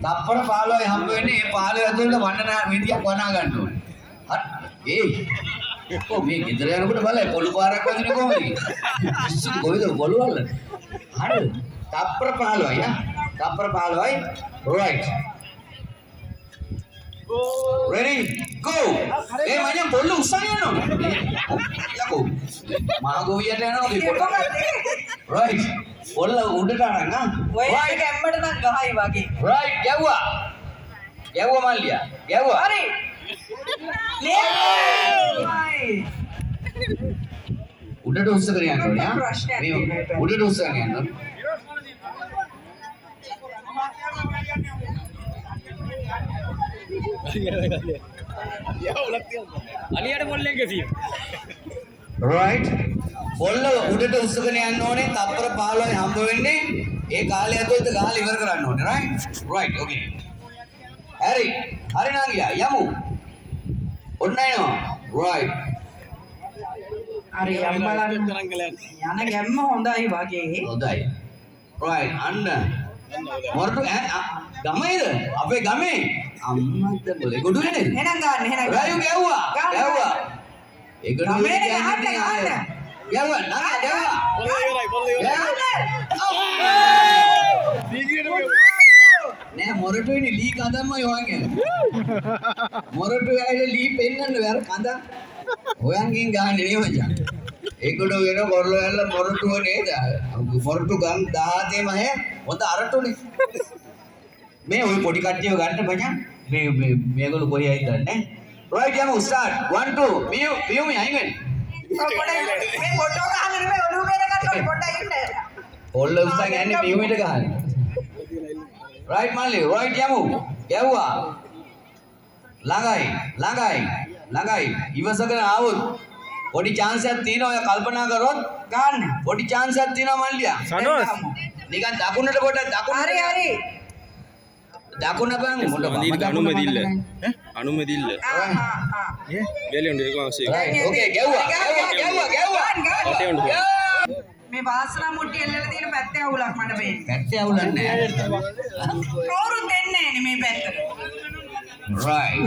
තප්පර 15යි හම්බ වෙන්නේ. මේ 15 ඇතුළත වන්නන විදියක් වනා ගන්න ඕනේ. හරි. ඒ මේ ගෙදර යනකොට බලයි පොළු පාරක් වදින කොහමද? පිස්සුද කොහෙද පොළු වල? හරිද? තප්පර 15යි යා. තප්පර 15යි. right. Ready? Go! Eh macam polu usang ya no? Aku magowiya na no? Right. Polu udah kan na? Right. Kembar na gahay wagi. Right. Gawa. Gawa malia. Gawa. Hari. Udah dosa kalian no ya? Udah dosa kalian no? අලියට පොල්ලෙන් ගෙසිය. right පොල්ල උඩට උස්සගෙන යන්න ඕනේ තප්පර 15යි හම්බ වෙන්නේ ඒ කාලය ඇතුළත ගහලා ඉවර කරන්න ඕනේ right okay හරි නා ගියා යමු ඔන්න එනවා right Hari yang බලන්න යන ගැම්ම හොඳයි වගේ. හොඳයි right අන්න මොරටු ගමේද අපේ ගමේ අම්මද මොලේ ගොඩුනේ නේද එහෙනම් ගන්න එහෙනම් රායු ගැව්වා ඒ ගොඩුනේ ගන්න ගැව්වා නෑ ගැව්වා නෑ මොරටු ඉන්නේ ලී කඳම්මයි හොයන්නේ මොරටු ඇයිද ලී පෙන්නන්න බෑ කඳ හොයන්කින් ගහන්නේ නේ මචං ඒකට වෙන කොරල ඇල්ල මොරටුව නේද මොරටු ගම් 17 මහේ හොඳ අරටුනේ මේ ওই පොඩි කට්ටියව ගන්න මචං මේගොල්ලෝ කොහේ ආයිද දන්නේ right යමු start 1 2 මියු මේ අයින් වෙන්න මේ ෆොටෝ ගහන්න නෙමෙයි ඔළුව බේර ගන්න පොඩ්ඩක් ඉන්න ඔල්ල උස්සන් යන්නේ මියුමිට ගහන්න right මල්ලි right යමු ගැව්වා ළඟයි ඉවසගෙන ආවොත් පොඩි chance එකක් තියෙනවා ඔය කල්පනා කරොත් ගන්න පොඩි chance එකක් තියෙනවා මල්ලියා සනෝස් නිකන් දකුණට පොඩක් දකුණට හරි දකුණ බං මොඩ අනුමැදිල්ල අනුමැදිල්ල බැලියොන්ඩ ඒක අවශ්‍යයි ඕකේ ගැව්වා මේ වාසනා මුට්ටි එල්ලලා තියෙන පැත්තේ අවුලක් මට පේන්නේ පැත්තේ අවුලක් නැහැ කවුරුත් දෙන්නේ නැහැ නේ මේ පැත්තට right